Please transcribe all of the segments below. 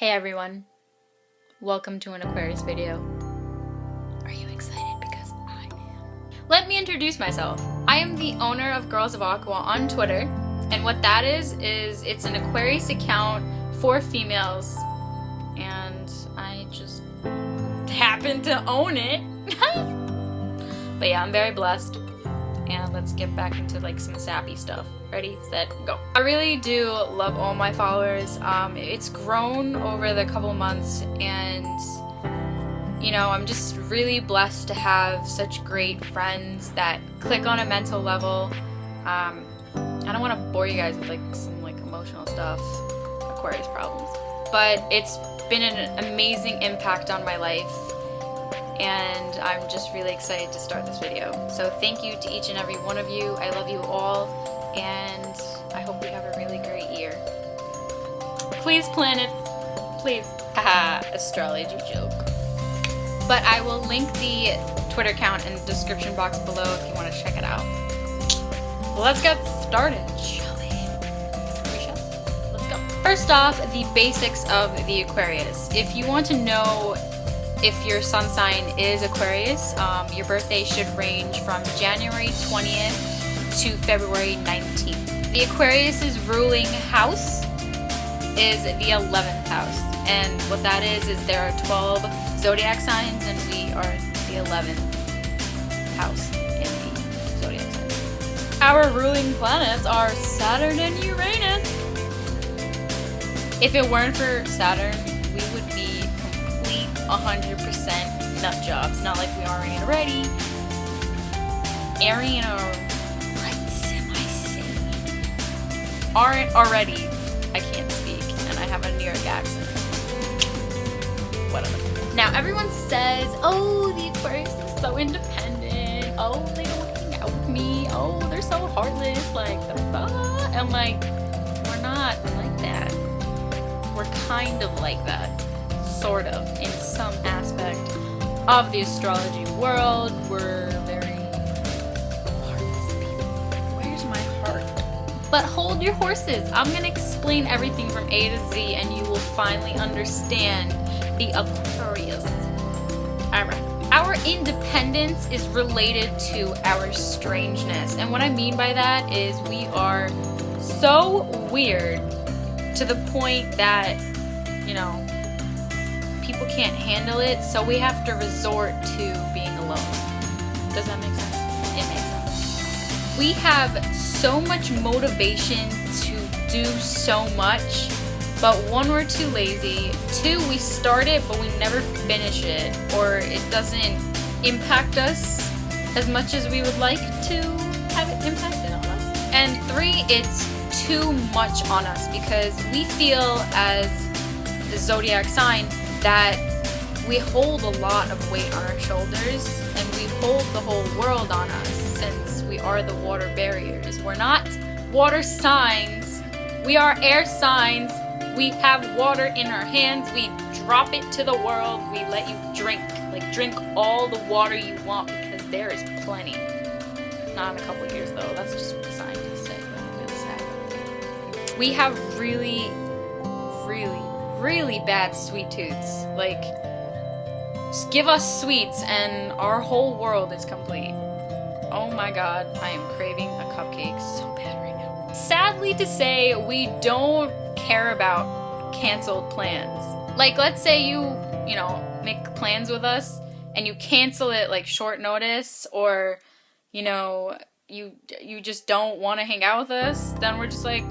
Hey everyone, welcome to an Aquarius video. Are you excited? Because I am. Let me introduce myself. I am the owner of GirlsOfAqua on Twitter, and what that is it's an Aquarius account for females, and I just happen to own it. But yeah, I'm very blessed, and let's get back into like some sappy stuff. Ready, set, go. I really do love all my followers. It's grown over the couple months, and you know, I'm just really blessed to have such great friends that click on a mental level. I don't want to bore you guys with like some like emotional stuff, Aquarius problems, but it's been an amazing impact on my life, and I'm just really excited to start this video. So thank you to each and every one of you. I love you all, and I hope we have a really great year. Please, planets, please. Haha, astrology joke. But I will link the Twitter account in the description box below if you want to check it out. Let's get started, shall we? We shall. Let's go. First off, the basics of the Aquarius. If you want to know if your sun sign is Aquarius, your birthday should range from January 20th to February 19th. The Aquarius's ruling house is the 11th house, and what that is there are 12 zodiac signs, and we are the 11th house in the zodiac sign. Our ruling planets are Saturn and Uranus. If it weren't for Saturn, we would be complete 100% nut jobs. Not like we aren't already. Aren't already. I can't speak, and I have a New York accent. Whatever. Now everyone says, oh, the Aquarius is so independent. Oh, they don't hang out with me. Oh, they're so heartless. Like, I'm like, we're not like that. We're kind of like that, sort of, in some aspect of the astrology world. We're very heartless people. Where's my heart? But hold your horses. I'm gonna explain everything from A to Z, and you will finally understand the Aquarius. Alright. Our independence is related to our strangeness. And what I mean by that is we are so weird to the point that, you know, people can't handle it, so we have to resort to being alone. Does that make sense? It makes sense. We have so much motivation to do so much, but one, we're too lazy. Two, we start it but we never finish it, or it doesn't impact us as much as we would like to have it impacted on us. And three, it's too much on us because we feel as the zodiac sign that we hold a lot of weight on our shoulders, and we hold the whole world on us since we are the water barriers. We're not water signs, we are air signs. We have water in our hands, we drop it to the world, we let you drink. Like, drink all the water you want because there is plenty. Not in a couple years though, that's just what the scientists say, but I'm really sad. We have really, really, really bad sweet tooths. Like, just give us sweets and our whole world is complete. Oh my god, I am craving a cupcake so bad right now. Sadly to say, we don't care about canceled plans. Like, let's say you know, make plans with us and you cancel it like short notice, or, you know, you just don't want to hang out with us, then we're just like,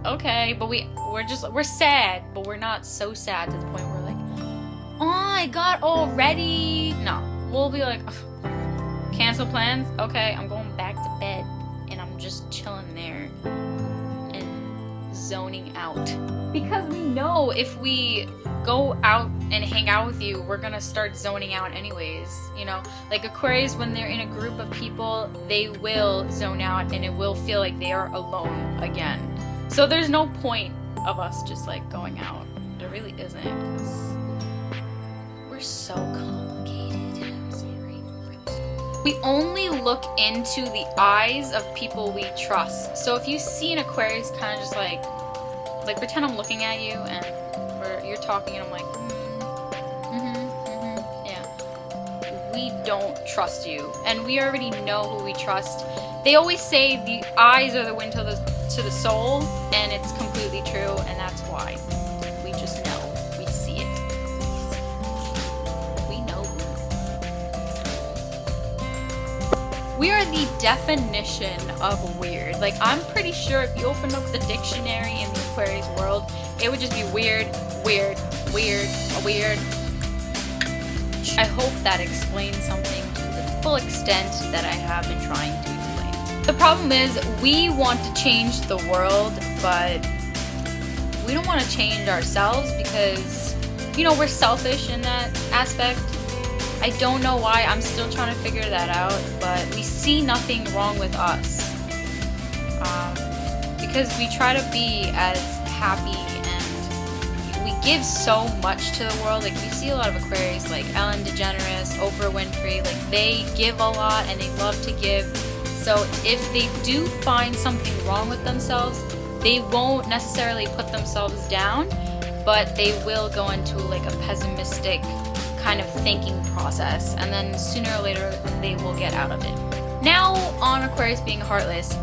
okay, but we're sad, but we're not so sad to the point where we're like, oh my god, already? No, we'll be like, cancel plans? Okay, I'm going back to bed, and I'm just chilling there and zoning out. Because we know if we go out and hang out with you, we're gonna start zoning out anyways, you know? Like Aquarius, when they're in a group of people, they will zone out, and it will feel like they are alone again. So there's no point of us just like going out. There really isn't, because we're so complicated. I'm sorry. We only look into the eyes of people we trust. So if you see an Aquarius kind of just like pretend I'm looking at you and you're talking and I'm like, yeah. We don't trust you. And we already know who we trust. They always say the eyes are the window to the soul, and it's completely true, and that's why. We just know. We see it. We know. We are the definition of weird. Like, I'm pretty sure if you open up the dictionary in the Aquarius world, it would just be weird, weird, weird, weird. I hope that explains something to the full extent that I have been trying to explain. The problem is, we want to change the world, but we don't want to change ourselves because, you know, we're selfish in that aspect. I don't know why. I'm still trying to figure that out, but we see nothing wrong with us. Because we try to be as happy and we give so much to the world. Like, you see a lot of Aquarius, like Ellen DeGeneres, Oprah Winfrey, like they give a lot and they love to give. So if they do find something wrong with themselves, they won't necessarily put themselves down, but they will go into like a pessimistic kind of thinking process, and then sooner or later they will get out of it. Now, on Aquarius being heartless,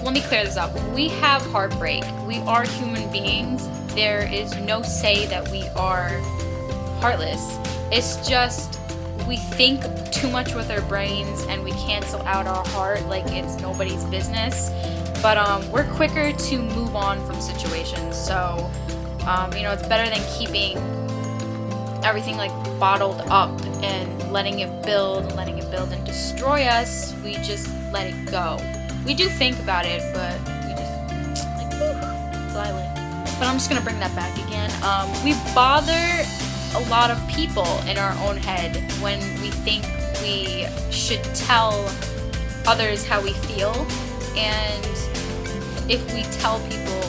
let me clear this up. We have heartbreak. We are human beings. There is no say that we are heartless. It's just we think too much with our brains and we cancel out our heart like it's nobody's business. But we're quicker to move on from situations. So, you know, it's better than keeping everything like bottled up and letting it build and destroy us. We just let it go. We do think about it, but we just like silent. But I'm just gonna bring that back again. We bother a lot of people in our own head when we think we should tell others how we feel, and if we tell people,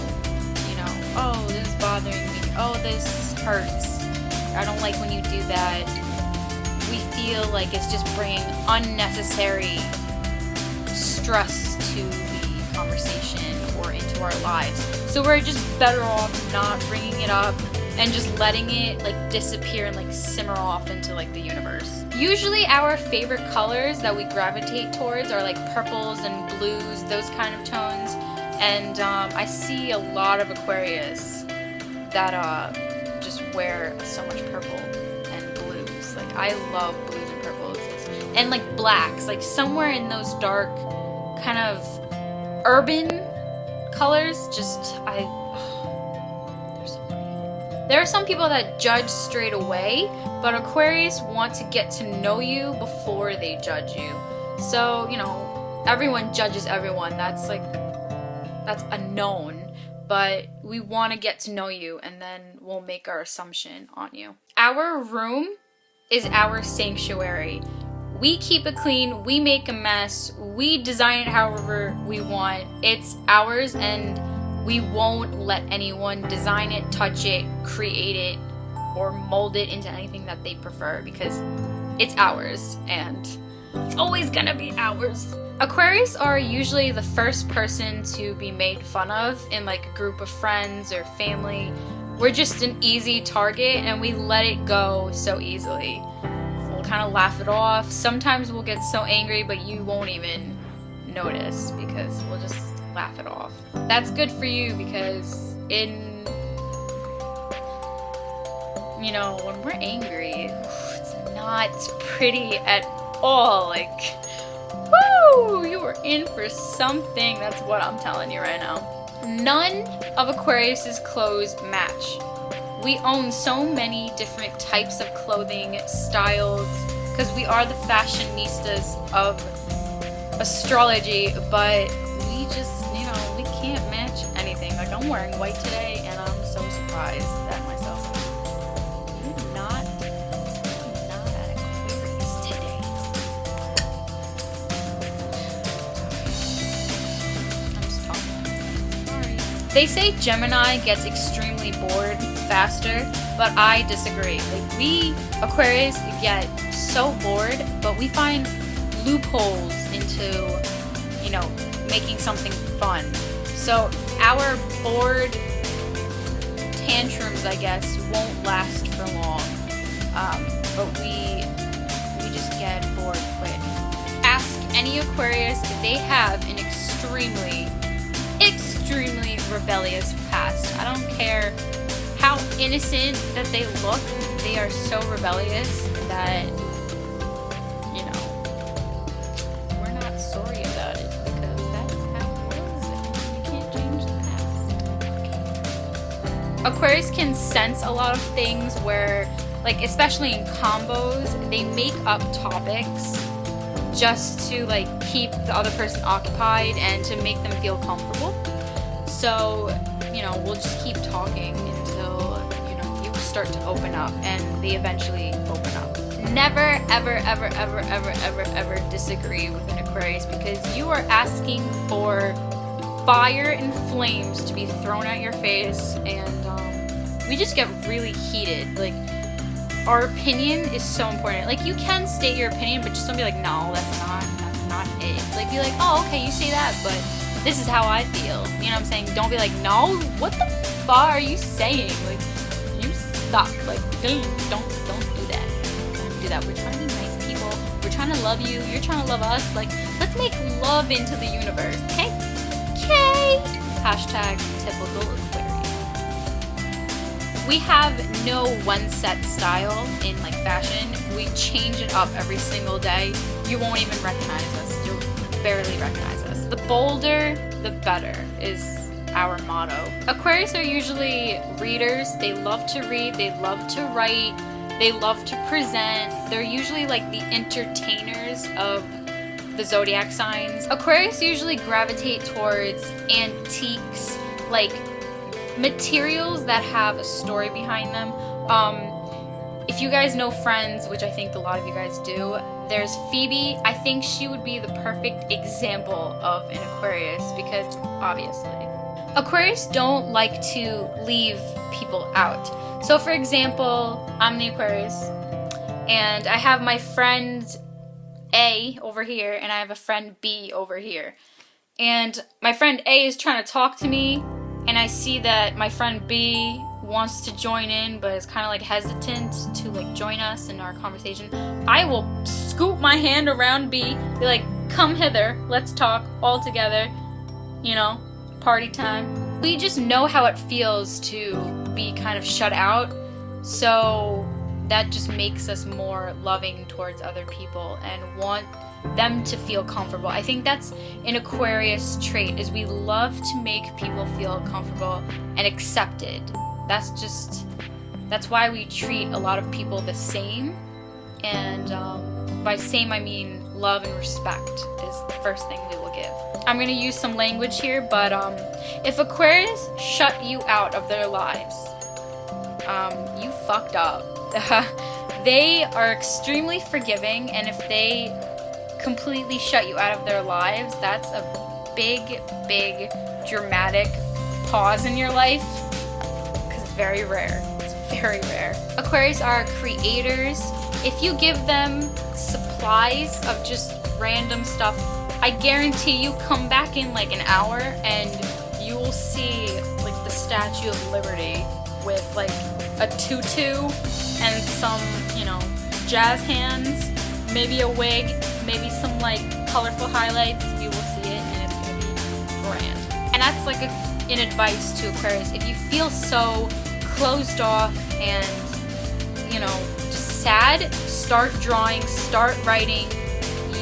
you know, oh, this is bothering me, oh, this hurts, I don't like when you do that, we feel like it's just bringing unnecessary stress to the conversation or into our lives. So we're just better off not bringing it up and just letting it like disappear and like simmer off into like the universe. Usually our favorite colors that we gravitate towards are like purples and blues, those kind of tones. And I see a lot of Aquarius that just wear so much purple and blues. Like, I love blues and purples. And like blacks, like somewhere in those dark kind of urban colors, just they're so pretty. There are some people that judge straight away, but Aquarius want to get to know you before they judge you. So, you know, everyone judges everyone. That's a known. But we want to get to know you, and then we'll make our assumption on you. Our room is our sanctuary. We keep it clean, we make a mess, we design it however we want. It's ours, and we won't let anyone design it, touch it, create it, or mold it into anything that they prefer, because it's ours, and it's always gonna be ours. Aquarius are usually the first person to be made fun of in like a group of friends or family. We're just an easy target, and we let it go so easily. We'll kind of laugh it off. Sometimes we'll get so angry, but you won't even notice because we'll just laugh it off. That's good for you, because you know, when we're angry, it's not pretty at all. Like, woo! You are in for something. That's what I'm telling you right now. None of Aquarius's clothes match. We own so many different types of clothing, styles, because we are the fashionistas of astrology, but we just, you know, we can't match anything. Like, I'm wearing white today, and I'm so surprised at myself. You're not at Aquarius today. I'm just talking. Sorry. They say Gemini gets extremely bored faster, but I disagree. Like, we Aquarius get so bored, but we find loopholes into, you know, making something fun. So our bored tantrums, I guess, won't last for long. But we just get bored quick. Ask any Aquarius if they have an extremely rebellious past. I don't care how innocent that they look, they are so rebellious that, you know, we're not sorry about it because that's how it was and you can't change the past. Aquarius can sense a lot of things where, like, especially in combos, they make up topics just to, like, keep the other person occupied and to make them feel comfortable. So, you know, we'll just keep talking until, you know, you start to open up, and they eventually open up. Never, ever disagree with an Aquarius, because you are asking for fire and flames to be thrown at your face, and we just get really heated. Like, our opinion is so important. Like, you can state your opinion, but just don't be like, no, that's not it. Like, be like, oh, okay, you say that, but this is how I feel. You know what I'm saying? Don't be like, no, what the fuck are you saying? Like, you suck. Like, don't do that. Don't do that. We're trying to be nice people. We're trying to love you. You're trying to love us. Like, let's make love into the universe. Okay? Okay. Hashtag typical Aquarius. We have no one set style in, like, fashion. We change it up every single day. You won't even recognize us. You'll barely recognize us. The bolder, the better is our motto. Aquarius are usually readers. They love to read. They love to write. They love to present. They're usually like the entertainers of the zodiac signs. Aquarius usually gravitate towards antiques, like materials that have a story behind them. If you guys know Friends, which I think a lot of you guys do, there's Phoebe. I think she would be the perfect example of an Aquarius because, obviously, Aquarius don't like to leave people out. So, for example, I'm the Aquarius, and I have my friend A over here, and I have a friend B over here. And my friend A is trying to talk to me, and I see that my friend B wants to join in but is kind of like hesitant to like join us in our conversation. I will scoop my hand around B, be like, come hither, let's talk all together, you know, party time. We just know how it feels to be kind of shut out, so that just makes us more loving towards other people and want them to feel comfortable. I think that's an Aquarius trait, is we love to make people feel comfortable and accepted. That's why we treat a lot of people the same, and by same I mean love and respect is the first thing we will give. I'm gonna use some language here, but if Aquarius shut you out of their lives, you fucked up. They are extremely forgiving, and if they completely shut you out of their lives, that's a big dramatic pause in your life. Very rare. It's very rare. Aquarius are creators. If you give them supplies of just random stuff, I guarantee you come back in like an hour and you will see like the Statue of Liberty with like a tutu and some, you know, jazz hands, maybe a wig, maybe some like colorful highlights. You will see it and it's gonna be grand. And that's like an advice to Aquarius. If you feel so closed off and, you know, just sad, start drawing, start writing.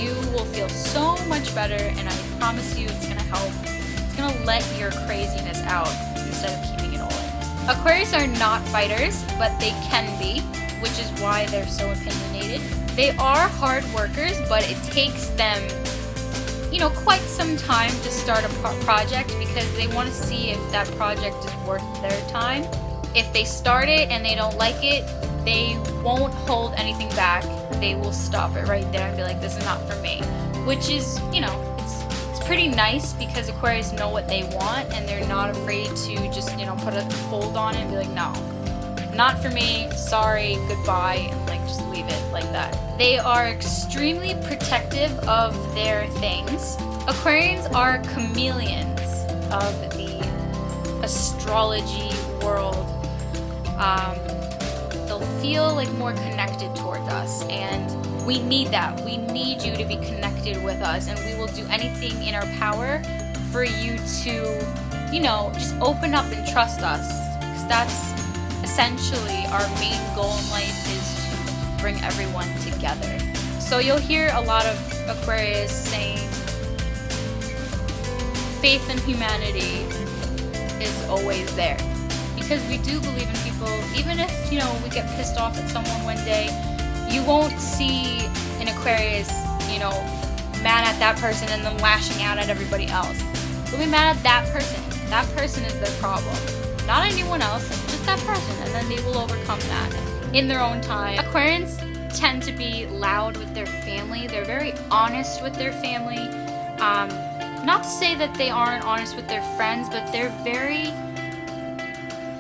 You will feel so much better, and I promise you it's gonna help. It's gonna let your craziness out instead of keeping it all in. Aquarius are not fighters, but they can be, which is why they're so opinionated. They are hard workers, but it takes them, you know, quite some time to start a project because they want to see if that project is worth their time. If they start it and they don't like it, they won't hold anything back. They will stop it right there and be like, this is not for me. Which is, you know, it's pretty nice because Aquarius know what they want and they're not afraid to just, you know, put a hold on it and be like, no, not for me, sorry, goodbye, and like just leave it like that. They are extremely protective of their things. Aquarians are chameleons of the astrology world. they'll feel like more connected towards us, and we need that. We need you to be connected with us, and we will do anything in our power for you to, you know, just open up and trust us, because that's essentially our main goal in life, is to bring everyone together. So you'll hear a lot of Aquarius saying faith in humanity is always there, because we do believe in people. Even if, you know, we get pissed off at someone one day, you won't see an Aquarius, you know, mad at that person and then lashing out at everybody else. They'll be mad at that person. That person is their problem, not anyone else, just that person, and then they will overcome that in their own time. Aquarians tend to be loud with their family. They're very honest with their family. Not to say that they aren't honest with their friends, but they're very,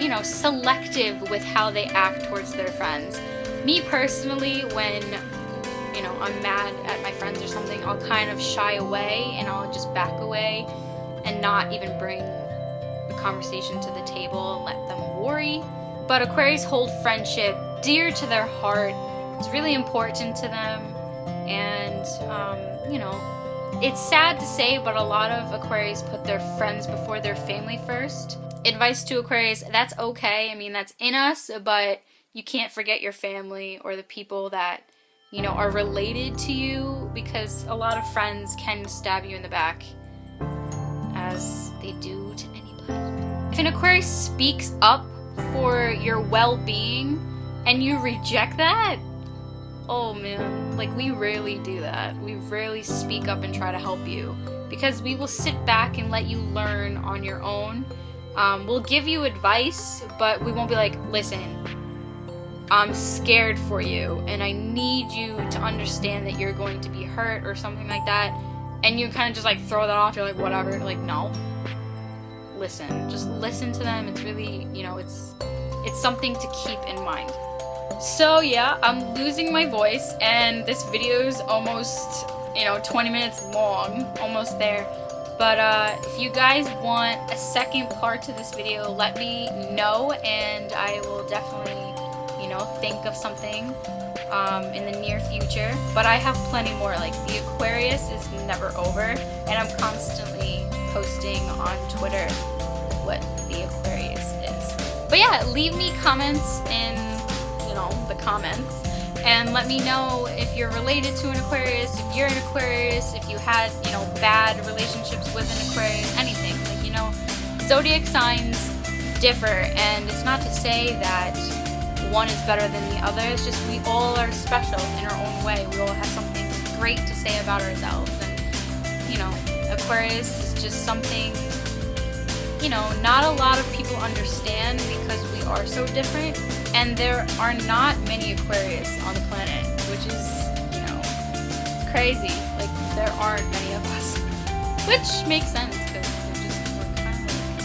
you know, selective with how they act towards their friends. Me personally, when, you know, I'm mad at my friends or something, I'll kind of shy away and I'll just back away and not even bring the conversation to the table and let them worry. But Aquarius hold friendship dear to their heart. It's really important to them, and you know, it's sad to say, but a lot of Aquarius put their friends before their family first. Advice to Aquarius: that's okay. I mean, that's in us, but you can't forget your family or the people that, you know, are related to you, because a lot of friends can stab you in the back, as they do to anybody. If an Aquarius speaks up for your well-being and you reject that, oh man, like, we rarely do that. We rarely speak up and try to help you, because we will sit back and let you learn on your own. We'll give you advice, but we won't be like, listen, I'm scared for you and I need you to understand that you're going to be hurt or something like that. And you kind of just like throw that off. You're like, whatever. Like, no. Listen. Just listen to them. It's really, you know, it's something to keep in mind. So yeah, I'm losing my voice, and this video is almost, you know, 20 minutes long, almost there. But if you guys want a second part to this video, let me know, and I will definitely, you know, think of something in the near future. But I have plenty more. Like, the Aquarius is never over, and I'm constantly posting on Twitter what the Aquarius is. But yeah, leave me comments in, you know, the comments, and let me know if you're related to an Aquarius, if you're an Aquarius, if you had, you know, bad relationships with an Aquarius, anything. Like, you know, zodiac signs differ, and it's not to say that one is better than the other. It's just we all are special in our own way. We all have something great to say about ourselves, and, you know, Aquarius is just something, you know, not a lot of people understand, because we are so different, and there are not many Aquarius on the planet, which is, you know, crazy. Like, there aren't many of us, which makes sense, because we're kind of like,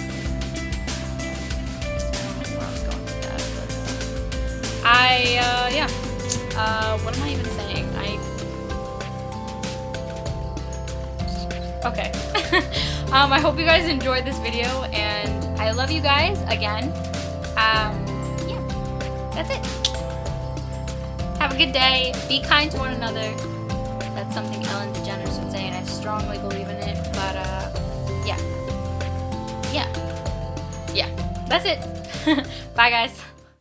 I don't know where I was going with that, but what am I even saying? Okay. I hope you guys enjoyed this video, and I love you guys again. Yeah, that's it. Have a good day. Be kind to one another. That's something Ellen DeGeneres would say, and I strongly believe in it. But yeah. That's it. Bye, guys.